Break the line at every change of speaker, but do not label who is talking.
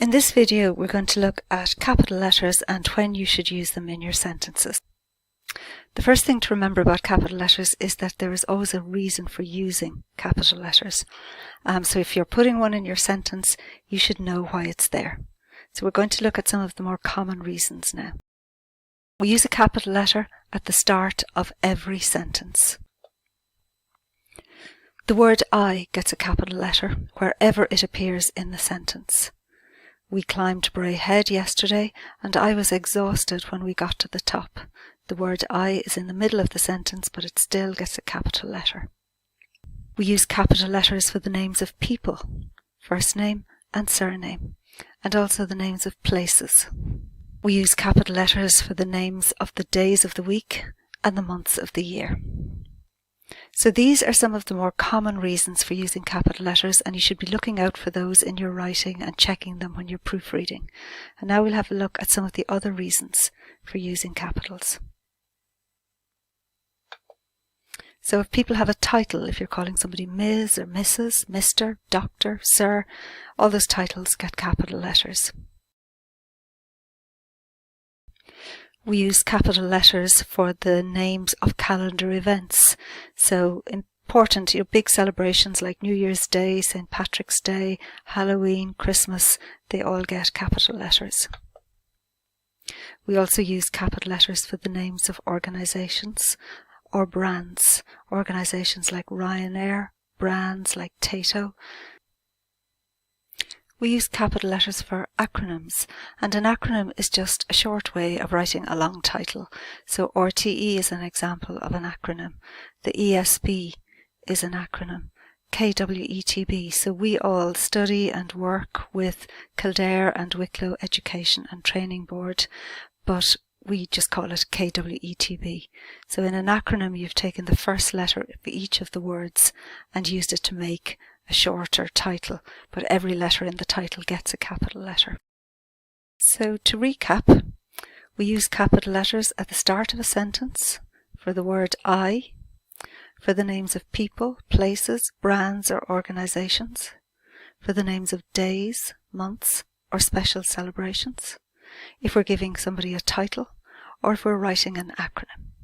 In this video, we're going to look at capital letters and when you should use them in your sentences. The first thing to remember about capital letters is that there is always a reason for using capital letters. So if you're putting one in your sentence, you should know why it's there. So we're going to look at some of the more common reasons now. We use a capital letter at the start of every sentence. The word I gets a capital letter wherever it appears in the sentence. We climbed Bray Head yesterday and I was exhausted when we got to the top. The word I is in the middle of the sentence, but it still gets a capital letter. We use capital letters for the names of people, first name and surname, and also the names of places. We use capital letters for the names of the days of the week and the months of the year. So these are some of the more common reasons for using capital letters, and you should be looking out for those in your writing and checking them when you're proofreading. And now we'll have a look at some of the other reasons for using capitals. So if people have a title, if you're calling somebody Ms. or Mrs., Mr., Doctor, Sir, all those titles get capital letters. We use capital letters for the names of calendar events. So important, big celebrations like New Year's Day, St. Patrick's Day, Halloween, Christmas, they all get capital letters. We also use capital letters for the names of organisations or brands. Organisations like Ryanair, brands like Tato. We use capital letters for acronyms, and an acronym is just a short way of writing a long title. So RTE is an example of an acronym. The ESB is an acronym. KWETB. So we all study and work with Kildare and Wicklow Education and Training Board, but we just call it KWETB. So in an acronym, you've taken the first letter of each of the words and used it to make a shorter title, but every letter in the title gets a capital letter. So to recap, we use capital letters at the start of a sentence for the word I, for the names of people, places, brands or organisations, for the names of days, months or special celebrations, if we're giving somebody a title, or if we're writing an acronym.